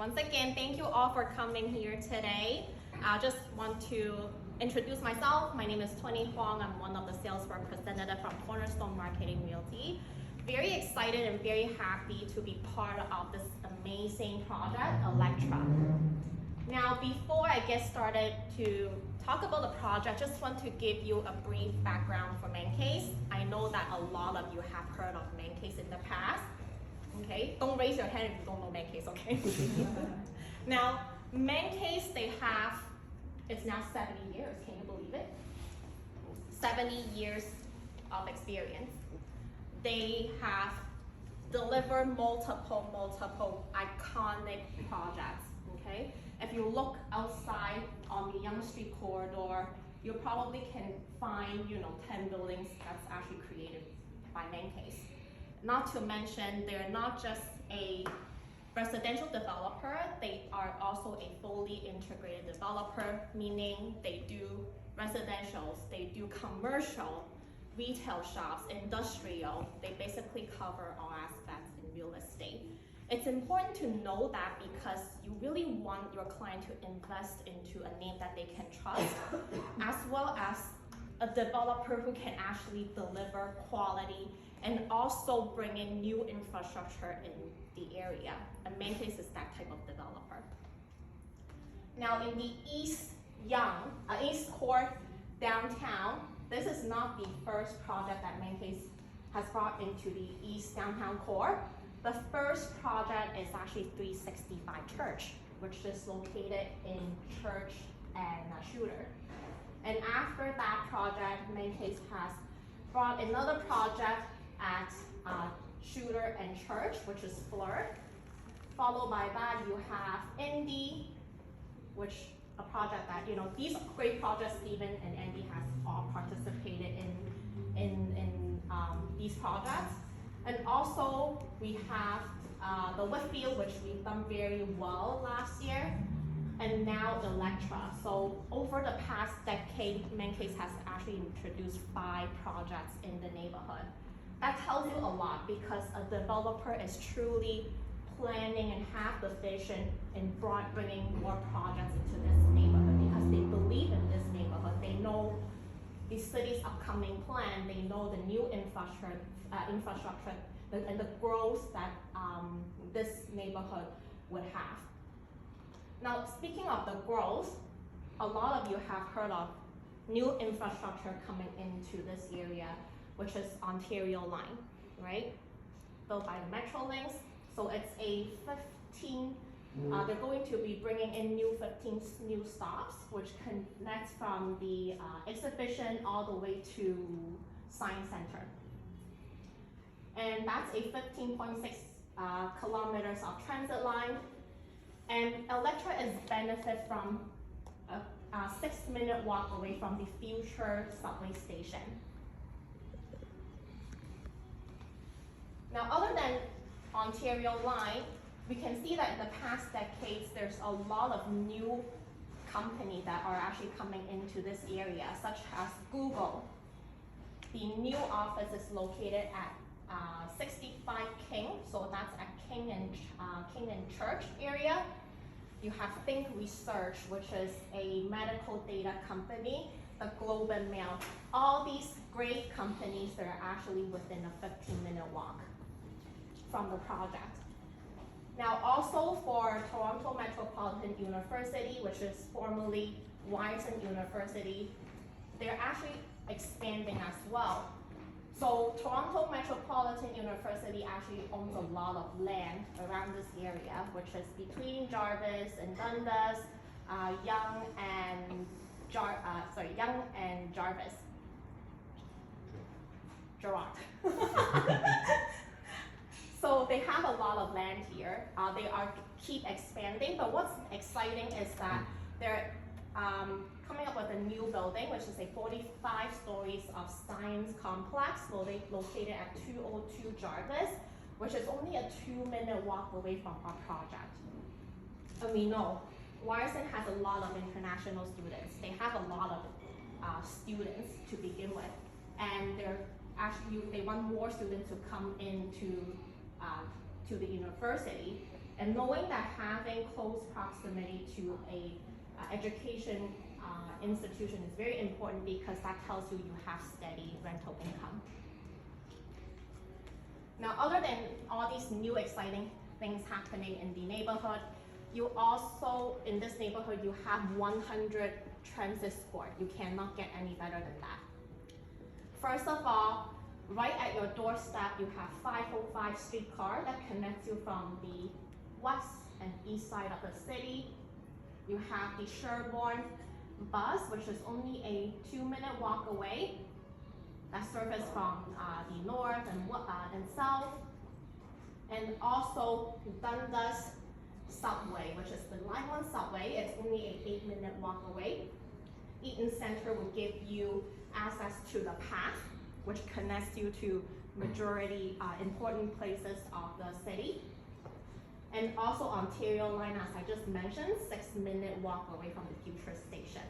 once again, thank you all for coming here today. I just want to introduce myself. My name is Tony Huang. I'm one of the sales representatives from Cornerstone Marketing Realty. Very excited and very happy to be part of this amazing project, Elektra. Now, before I get started to talk about the project, just want to give you a brief background for Mancase. I know that a lot of you have heard of Mancase in the past. Okay, don't raise your hand if you don't know Mancase, okay? Now, Mancase, it's now 70 years, can you believe it? 70 years of experience. They have delivered multiple iconic projects, okay? If you look outside on the Dundas Street corridor, you probably can find, 10 buildings that's actually created by Mancase. Not to mention, they're not just a residential developer, they are also a fully integrated developer, meaning they do residentials, they do commercial, retail shops, industrial. They basically cover all aspects in real estate. It's important to know that because you really want your client to invest into a name that they can trust, as well as a developer who can actually deliver quality and also bring in new infrastructure in the area. And Mancase is that type of developer. Now in the East Court downtown, this is not the first project that Mancase has brought into the East downtown core. The first project is actually 365 Church, which is located in Church and Shooter. And after that project, Mancase has brought another project at Shooter and Church, which is Flirt. Followed by that, you have Indy, which a project that, these great projects, Stephen and Andy has all participated in these projects. And also, we have the Whitfield, which we've done very well last year, and now Elektra. So over the past decade, Mancase has actually introduced 5 projects in the neighborhood. That tells you a lot because a developer is truly planning and have the vision in bringing more projects into this neighborhood because they believe in this neighborhood. They know the city's upcoming plan. They know the new infrastructure and the growth that this neighborhood would have. Now, speaking of the growth, a lot of you have heard of new infrastructure coming into this area, which is Ontario Line, right? Built by the Metrolinx. So it's a 15, they're going to be bringing in 15 new stops, which connects from the exhibition all the way to Science Center. And that's a 15.6 kilometers of transit line. And Elektra is benefit from a 6-minute walk away from the future subway station. Now, other than Ontario Line, we can see that in the past decades, there's a lot of new companies that are actually coming into this area, such as Google. The new office is located at 65 King, so that's at King and Church area. You have Think Research, which is a medical data company, the Globe and Mail. All these great companies that are actually within a 15-minute walk from the project. Now also for Toronto Metropolitan University, which is formerly Ryerson University, they're actually expanding as well. So Toronto Metropolitan University actually owns a lot of land around this area, which is between Jarvis and Dundas, Yonge and Jarvis. Gerard. So they have a lot of land here. They keep expanding, but what's exciting is that they're coming up with a new building, which is a 45 stories of science complex located at 202 Jarvis, which is only a 2-minute walk away from our project. And we know Ryerson has a lot of international students. They have a lot of students to begin with, and they want more students to come into to the university. And knowing that having close proximity to a education institution is very important because that tells you you have steady rental income. Now, other than all these new exciting things happening in the neighborhood, you also, in this neighborhood, you have 100 transit square. You cannot get any better than that. First of all, right at your doorstep, you have 505 streetcar that connects you from the west and east side of the city. You have the Sherborne bus, which is only a 2-minute walk away, that service from the north and south. And also Dundas subway, which is the Line 1 subway. It's only an 8-minute walk away. Eaton Center will give you access to the path, which connects you to majority important places of the city. And also Ontario Line, as I just mentioned, 6-minute walk away from the future station.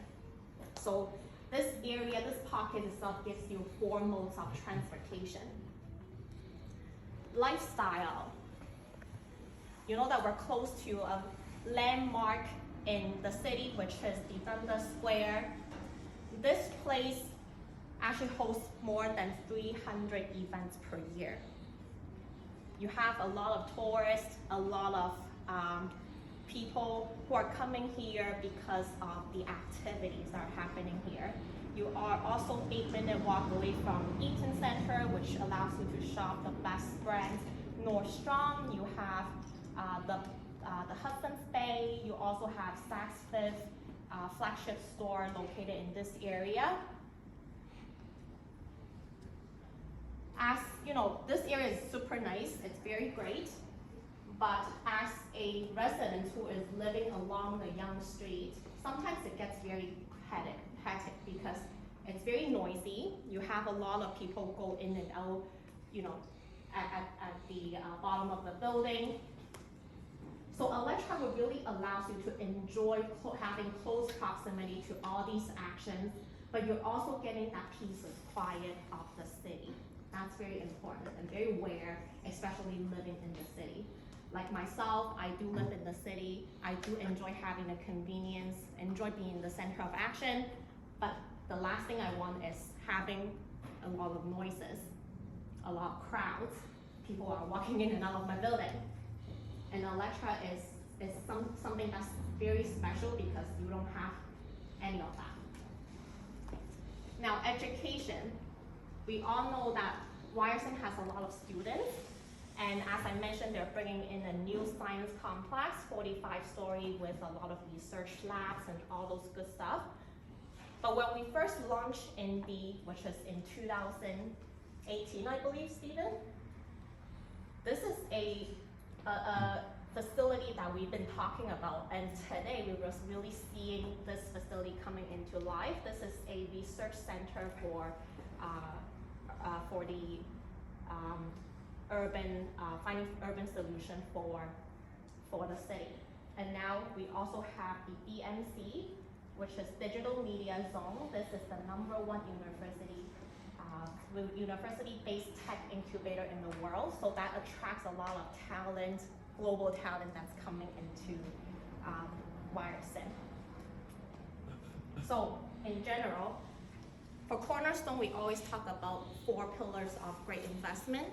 So this area, this pocket itself gives you 4 modes of transportation. Lifestyle. You know that we're close to a landmark in the city, which is the Dundas Square. This place actually hosts more than 300 events per year. You have a lot of tourists, a lot of people who are coming here because of the activities that are happening here. You are also 8-minute walk away from Eaton Center, which allows you to shop the best brands. Nordstrom, you have the Hudson's Bay, you also have Saks Fifth flagship store located in this area. As you know, this area is super nice, it's very great, but as a resident who is living along the Yonge Street, sometimes it gets very hectic because it's very noisy. You have a lot of people go in and out, you know, at the bottom of the building. So Elektra really allows you to enjoy having close proximity to all these actions, but you're also getting that peace and quiet of the city. That's very important and very rare, especially living in the city. Like myself, I do live in the city. I do enjoy having the convenience, enjoy being in the center of action, but the last thing I want is having a lot of noises, a lot of crowds. People are walking in and out of my building. And Elektra is something that's very special because you don't have any of that. Now, education. We all know that Ryerson has a lot of students, and as I mentioned, they're bringing in a new science complex, 45-story with a lot of research labs and all those good stuff. But when we first launched which is in 2018, I believe, Stephen, this is a facility that we've been talking about, and today we were really seeing this facility coming into life. This is a research center for the finding urban solution for the city. And now we also have the DMC, which is Digital Media Zone. This is the #1 university-based tech incubator in the world. So that attracts a lot of talent, global talent that's coming into Ryerson. So in general, for Cornerstone, we always talk about 4 pillars of great investment,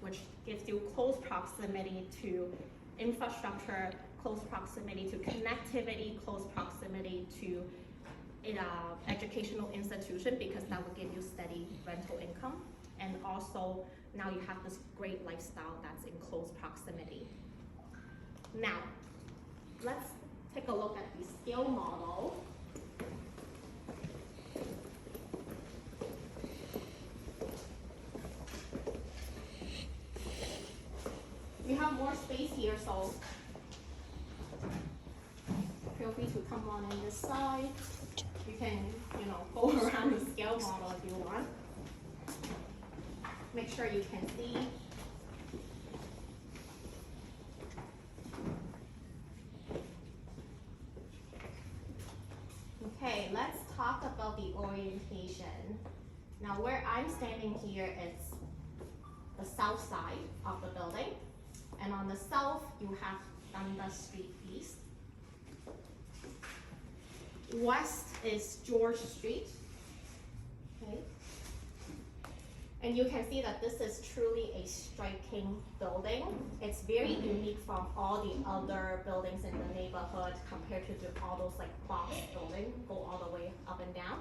which gives you close proximity to infrastructure, close proximity to connectivity, close proximity to educational institution, because that will give you steady rental income. And also, now you have this great lifestyle that's in close proximity. Now, let's take a look at the scale model. We have more space here, so feel free to come on in this side. You can, go around the scale model if you want. Make sure you can see. Okay, let's talk about the orientation. Now, where I'm standing here is the south side of the building. And on the south, you have Dundas Street East. West is George Street. Okay. And you can see that this is truly a striking building. It's very unique from all the other buildings in the neighborhood compared to all those like box buildings, go all the way up and down.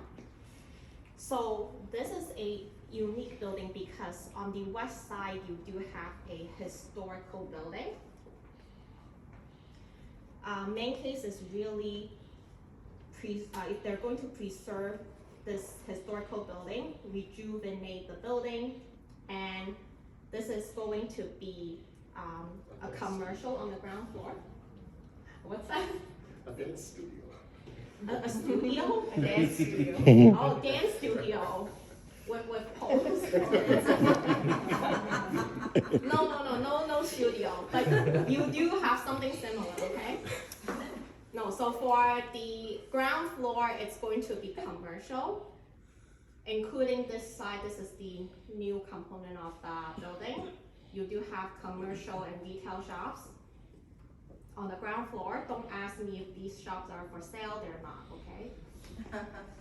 So this is a unique building because on the west side, you do have a historical building. Main case is really, if they're going to preserve this historical building, rejuvenate the building, and this is going to be a commercial on the ground floor. What's that? A dance studio. A studio? A dance studio. Oh, dance studio. With poles. No studio. But you do have something similar, okay? No, so for the ground floor, it's going to be commercial, including this side. This is the new component of the building. You do have commercial and retail shops. On the ground floor, don't ask me if these shops are for sale, they're not, okay?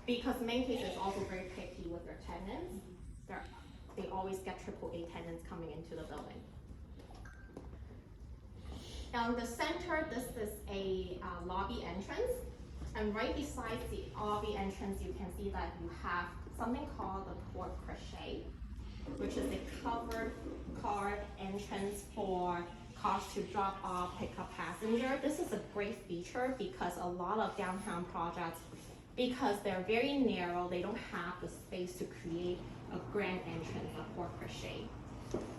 Because main case is also very picky with their tenants. They always get AAA tenants coming into the building. On the center, this is a lobby entrance. And right beside the lobby entrance, you can see that you have something called the porte crochet, which is a covered car entrance for cars to drop off, pick up passenger. This is a great feature because a lot of downtown projects, because they're very narrow, they don't have the space to create a grand entrance, a porte crochet.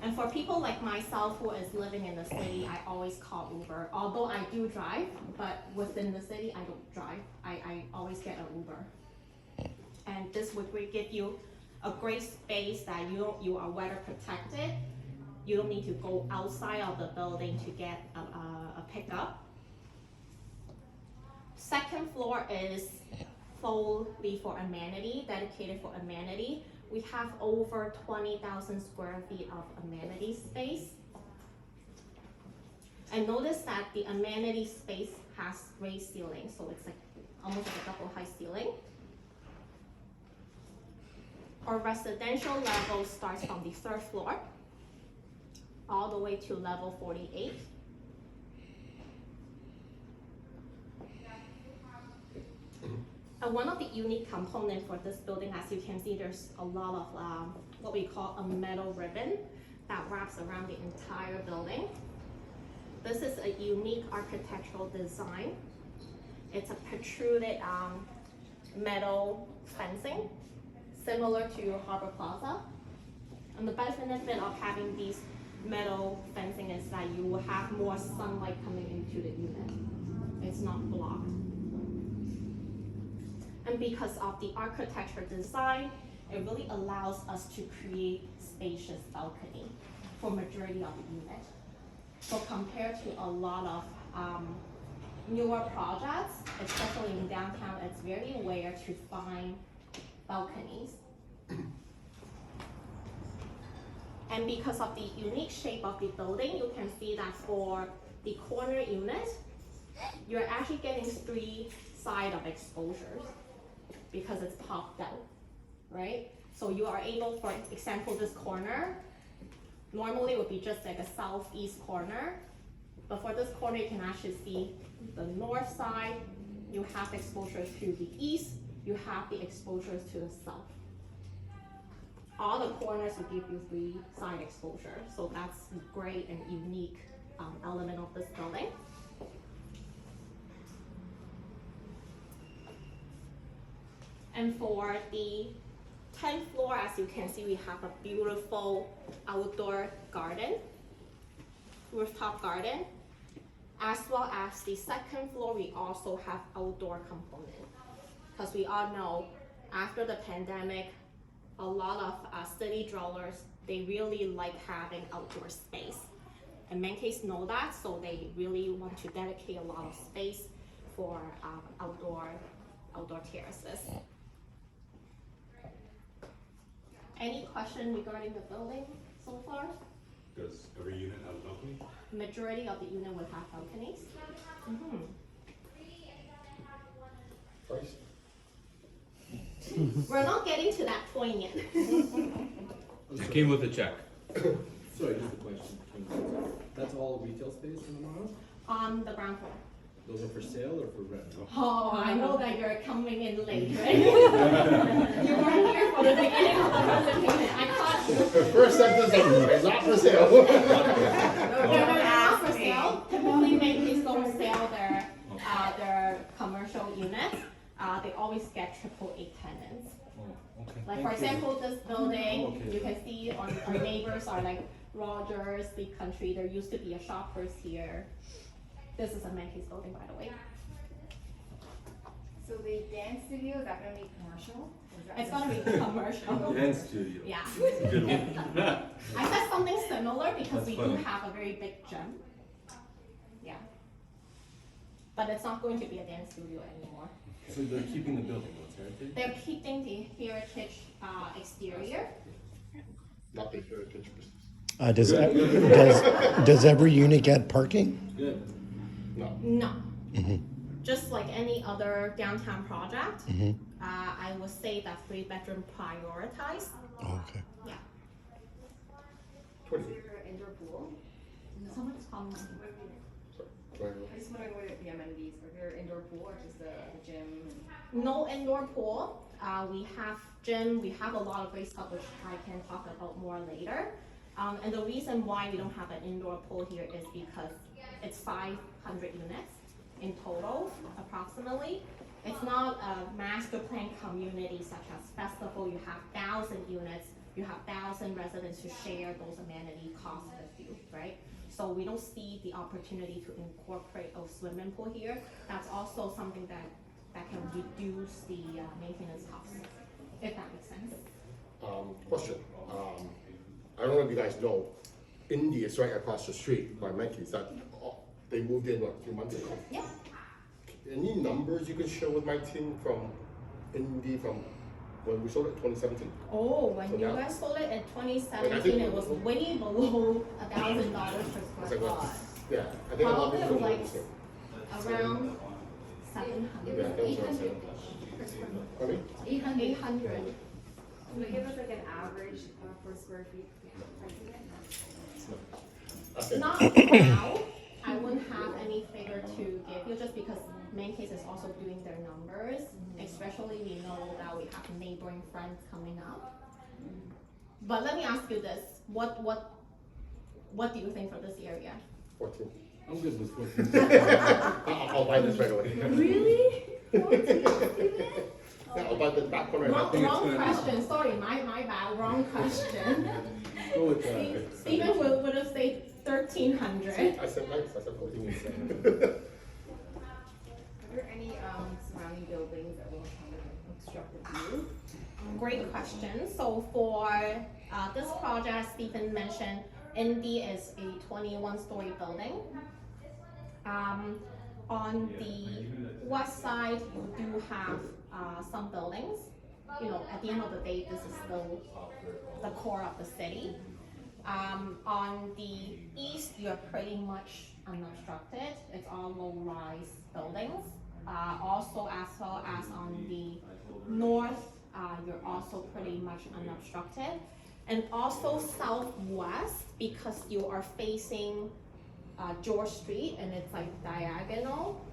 And for people like myself who is living in the city, I always call Uber. Although I do drive, but within the city, I don't drive. I always get an Uber. And this would give you a great space that you are weather protected. You don't need to go outside of the building to get a pickup. Second floor is fully for amenity, dedicated for amenity. We have over 20,000 square feet of amenity space. And notice that the amenity space has raised ceiling, so it's like almost like a double high ceiling. Our residential level starts from the third floor all the way to level 48. And one of the unique components for this building, as you can see, there's a lot of what we call a metal ribbon that wraps around the entire building. This is a unique architectural design. It's a protruded metal fencing, similar to Harbor Plaza. And the benefit of having these metal fencing is that you will have more sunlight coming into the unit. It's not blocked. And because of the architecture design, it really allows us to create spacious balcony for majority of the unit. So compared to a lot of newer projects, especially in downtown, it's very rare to find balconies. And because of the unique shape of the building, you can see that for the corner unit, you're actually getting 3 sides of exposures because it's popped out, right? So you are able, for example, this corner, normally it would be just like a southeast corner, but for this corner, you can actually see the north side, you have exposures to the east, you have the exposures to the south. All the corners will give you 3 side exposure, so that's great and unique element of this building. And for the 10th floor, as you can see, we have a beautiful outdoor garden, rooftop garden, as well as the 2nd floor, we also have outdoor component. Because we all know, after the pandemic, a lot of city dwellers, they really like having outdoor space. And Mancays know that, so they really want to dedicate a lot of space for outdoor terraces. Any question regarding the building so far? Does every unit have a balcony? Majority of the unit will have balconies. Mhm. Price? We're not getting to that point yet. It came with a check. Sorry, just a question. That's all retail space in the mall? On the ground floor. Those are for sale or for rent? Oh, I know that you're coming in late, right? You weren't here for the beginning of the presentation. I caught you. The first sentence is not for sale. They're not for sale. Typically, Macy's don't sell their commercial units. They always get AAA tenants. Oh, okay. Like Thank for you. example, this building, Okay. you can see our neighbors are like Rogers, Sleep Country. There used to be a Shoppers here. This is a Macy's building, by the way. So the dance studio, is that gonna be commercial? Or is that It's gonna be commercial. Dance studio. Yeah. Good one. I said something similar because That's we funny. do have a very big gym. Yeah. But it's not going to be a dance studio anymore. So they're keeping the building, what's heritage? They're keeping the heritage exterior. Not the heritage business. Does every unit get parking? Good. No. No. Just like any other downtown project, I would say that 3-bedroom prioritized. Oh, okay. Yeah. 20. Is there an indoor pool? Someone's calling me. Sorry. I just wondering what are the amenities, are there indoor pool or just the gym? No indoor pool. We have gym. We have a lot of great stuff which I can talk about more later. And the reason why we don't have an indoor pool here is because it's 500 units in total, approximately. It's not a master plan community such as festival. You have 1,000 units. You have 1,000 residents to share those amenity costs with you, right? So we don't see the opportunity to incorporate a swimming pool here. That's also something that can reduce the maintenance costs, if that makes sense. Question. I don't know if you guys know, Indy is right across the street by Macy's. That they moved in what, a few months ago. Yeah. Any numbers you can share with my team from Indy from when we sold it 2017? Oh, when So you now- guys sold it in And I 2017, think- it was way below $1,000 per It's square like what? foot. Yeah, I think a lot of Probably people don't like understand. around 700. Yeah, that was what I'm saying. I mean, 800. Can you give us like an average per square feet? okay. Not now. I wouldn't have any figure to give you just because Mancase is also doing their numbers. Especially we know that we have neighboring friends coming up. But let me ask you this: what do you think for this area? 14. I'm good with 14. I'll buy this right away. Really? Yeah, I'll buy the back one right now. Wrong question. Sorry, my bad. Wrong question. Go with that. Stephen would have said 1,300. I said nice, I said 14. Are there any surrounding buildings that will kind of obstruct the view? Great question. So for this project, Stephen mentioned Indy is a 21-story building. On the west side, you do have some buildings. You know, at the end of the day, this is still the core of the city. On the east, you're pretty much unobstructed. It's all low-rise buildings. Also, as well as on the north, you're also pretty much unobstructed. And also southwest, because you are facing George Street and it's like diagonal,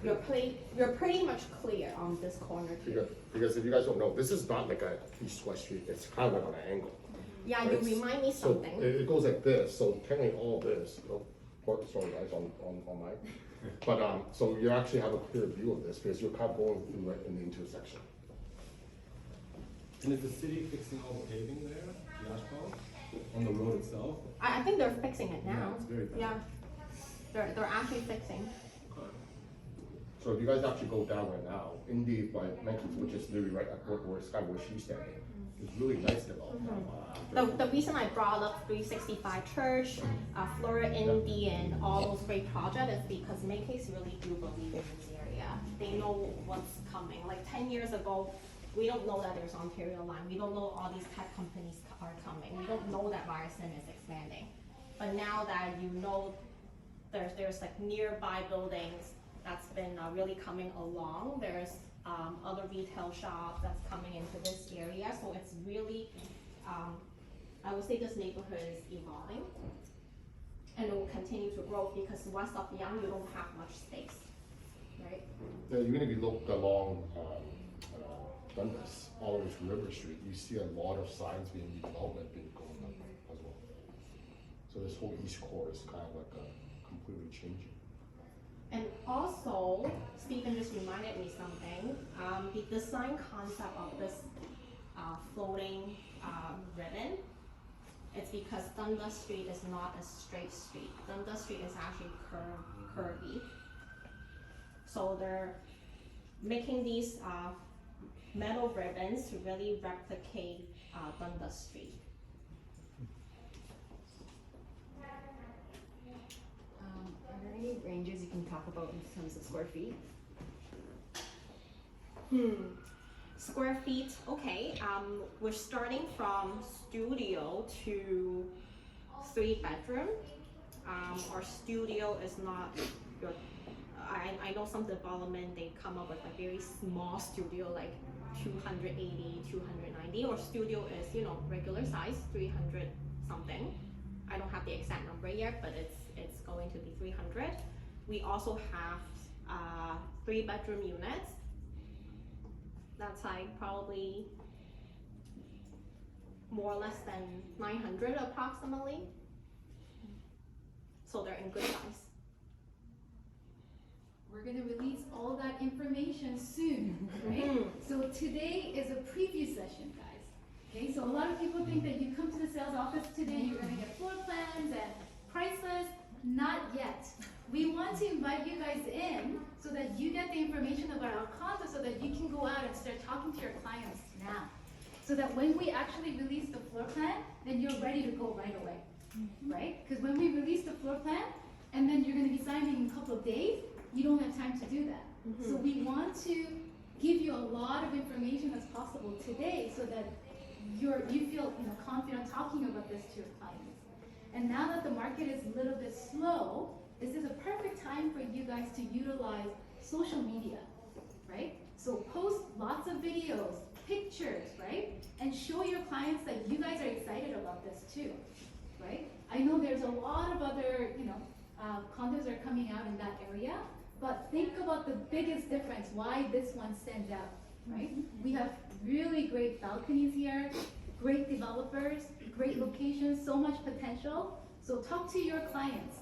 you're pretty much clear on this corner too. Because if you guys don't know, this is not like a east-west street, it's kind of like on an angle. Yeah, you Right. remind me So something. it goes like this, so technically all this, sorry guys, on mine. But, so you actually have a clear view of this because you're kind of going through right in the intersection. And is the city fixing all the paving there, the asphalt, on the road itself? I think they're fixing it now. Yeah, it's very bad. Yeah, they're actually fixing. So if you guys actually go down right now, Indy by Macy's, which is literally right at where it's kind of where she's standing, it's really nice development. The reason I brought up 365 Church, Flora Indy, and all those great projects is because Macy's really do believe in this area. They know what's coming. Like 10 years ago, We don't know that there's Ontario line. We don't know all these tech companies are coming. We don't know that Ryerson is expanding. But now that you know there's like nearby buildings that's been really coming along. There's other retail shops that's coming into this area. So it's really, I would say this neighborhood is evolving. And it will continue to grow because west of Yonge, you don't have much space, right? Yeah, even if you look along Dundas, all the way to River Street, you see a lot of signs being development being going on as well. So this whole east core is kind of like completely changing. And also, Stephen just reminded me something. The design concept of this floating ribbon, it's because Dundas Street is not a straight street. Dundas Street is actually curvy. So they're making these metal ribbons to really replicate Dundas Street. Are there any ranges you can talk about in terms of square feet? Square feet, okay. We're starting from studio to 3-bedroom. Our studio is not your, I know some development, they come up with a very small studio, like 280, 290, or studio is, you know, regular size, 300 something. I don't have the exact number yet, but it's going to be 300. We also have 3-bedroom units. That's like probably more or less than 900 approximately. So they're in good size. We're gonna release all that information soon, right? So today is a preview session, guys. Okay, so a lot of people think that you come to the sales office today, you're gonna get floor plans and price lists. Not yet. We want to invite you guys in so that you get the information about our concept so that you can go out and start talking to your clients now. So that when we actually release the floor plan, then you're ready to go right away, right? Because when we release the floor plan and then you're gonna be signing in a couple of days, you don't have time to do that. So we want to give you a lot of information as possible today so that you feel confident talking about this to your clients. And now that the market is a little bit slow, this is a perfect time for you guys to utilize social media, right? So post lots of videos, pictures, right? And show your clients that you guys are excited about this too, right? I know there's a lot of other, condos are coming out in that area, but think about the biggest difference, why this one stands out, right? We have really great balconies here, great developers, great locations, so much potential. So talk to your clients.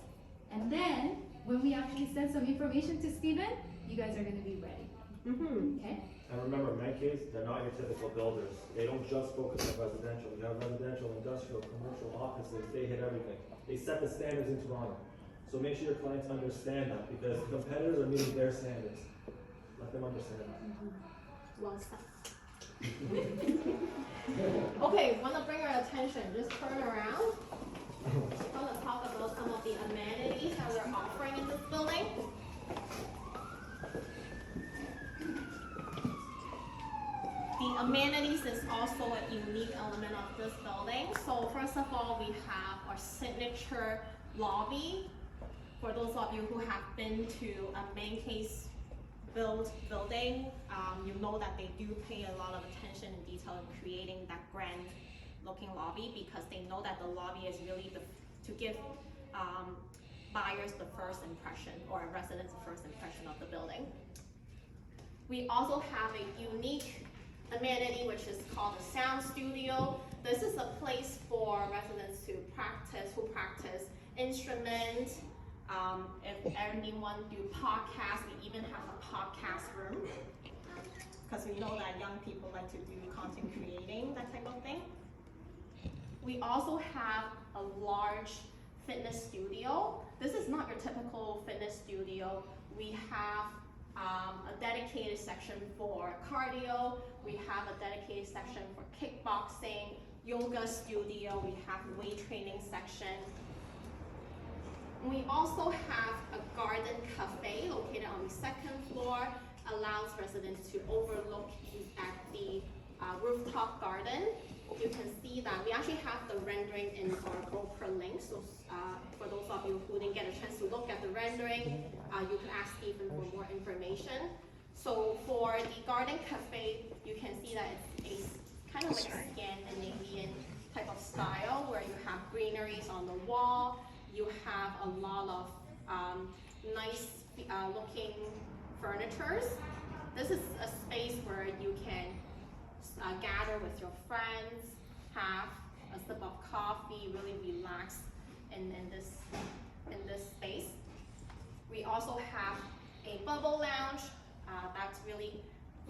And then, when we actually send some information to Steven, you guys are gonna be ready. Okay? And remember, in my case, they're not your typical builders. They don't just focus on residential. You have residential, industrial, commercial, offices, they hit everything. They set the standards in Toronto. So make sure your clients understand that because competitors are meeting their standards. Let them understand that. One step. Okay, want to bring our attention, just turn around. I want to talk about some of the amenities that we're offering in this building. The amenities is also a unique element of this building. So first of all, we have our signature lobby. For those of you who have been to a main case building, you know that they do pay a lot of attention and detail in creating that grand looking lobby because they know that the lobby is really to give buyers the first impression or residents the first impression of the building. We also have a unique amenity which is called the sound studio. This is a place for residents to practice instruments. If anyone do podcasts, we even have a podcast room because we know that young people like to do content creating, that type of thing. We also have a large fitness studio. This is not your typical fitness studio. We have a dedicated section for cardio. We have a dedicated section for kickboxing, yoga studio. We have weight training section. We also have a garden cafe located on the second floor. allows residents to overlook at the rooftop garden. You can see that we actually have the rendering in our GoPro link. So for those of you who didn't get a chance to look at the rendering, you can ask Stephen for more information. So for the garden cafe, you can see that it's a kind of like a Scandinavian type of style where you have greeneries on the wall. You have a lot of nice looking furnitures. This is a space where you can gather with your friends, have a sip of coffee, really relax in this space. We also have a bubble lounge. That's really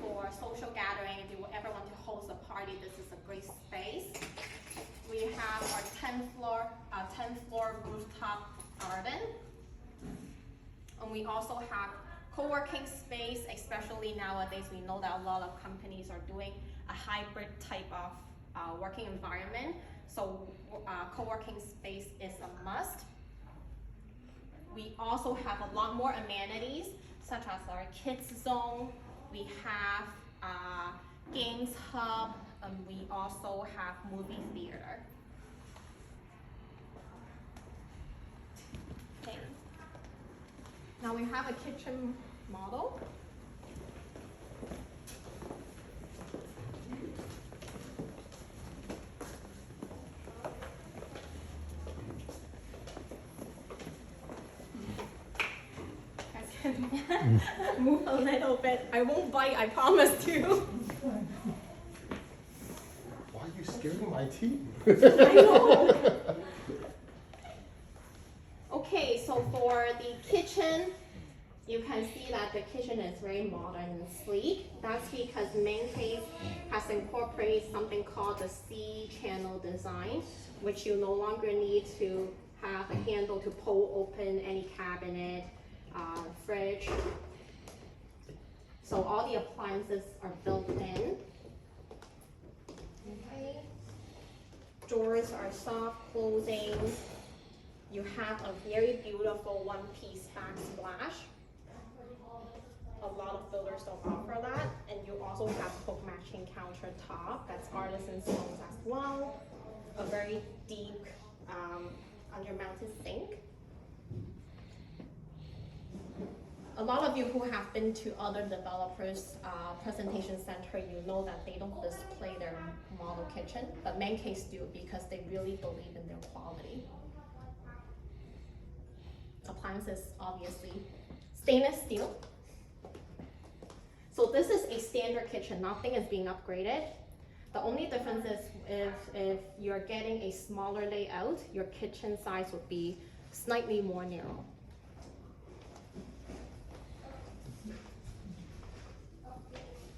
for social gathering. If you ever want to host a party, this is a great space. We have our 10th floor rooftop garden. And we also have co-working space, especially nowadays. We know that a lot of companies are doing a hybrid type of working environment. So co-working space is a must. We also have a lot more amenities, such as our kids zone. We have games hub, and we also have movie theater. Okay. Now we have a kitchen model. Move a little bit. I won't bite, I promise you. Why are you scaring my teeth? I know. Okay, so for the kitchen, you can see that the kitchen is very modern and sleek. That's because Main Case has incorporated something called the C-channel design, which you no longer need to have a handle to pull open any cabinet, fridge. So all the appliances are built in. Okay. Doors are soft closing. You have a very beautiful one-piece backsplash. A lot of builders don't offer that. And you also have hook matching countertop. That's artisan stones as well. A very deep undermounted sink. A lot of you who have been to other developers' presentation center, you know that they don't display their model kitchen, but Main Case do because they really believe in their quality. Appliances, obviously, stainless steel. So this is a standard kitchen, nothing is being upgraded. The only difference is if you're getting a smaller layout, your kitchen size would be slightly more narrow.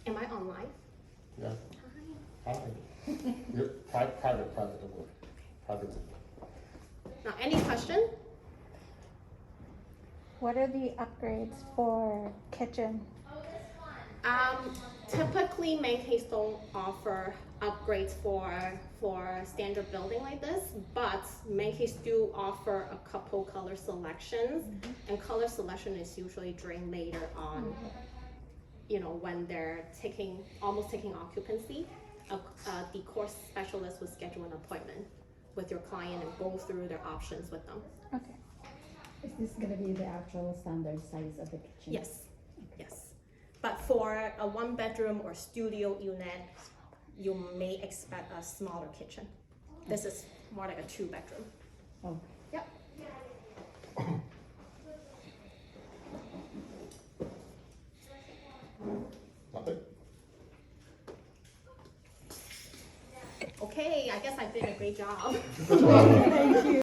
Am I on live? Yeah. Hi. You're private, don't worry. Private. Now, any question? What are the upgrades for kitchen? Typically, Main Case don't offer upgrades for standard building like this, but Main Case do offer a couple color selections, and color selection is usually during later on. You know, when they're almost taking occupancy, a decor specialist will schedule an appointment with your client and go through their options with them. Okay. Is this gonna be the actual standard size of the kitchen? Yes, yes. But for a 1-bedroom or studio unit, you may expect a smaller kitchen. This is more like a 2-bedroom. Oh. Yep. Nothing? Okay, I guess I did a great job. Good job. Thank you.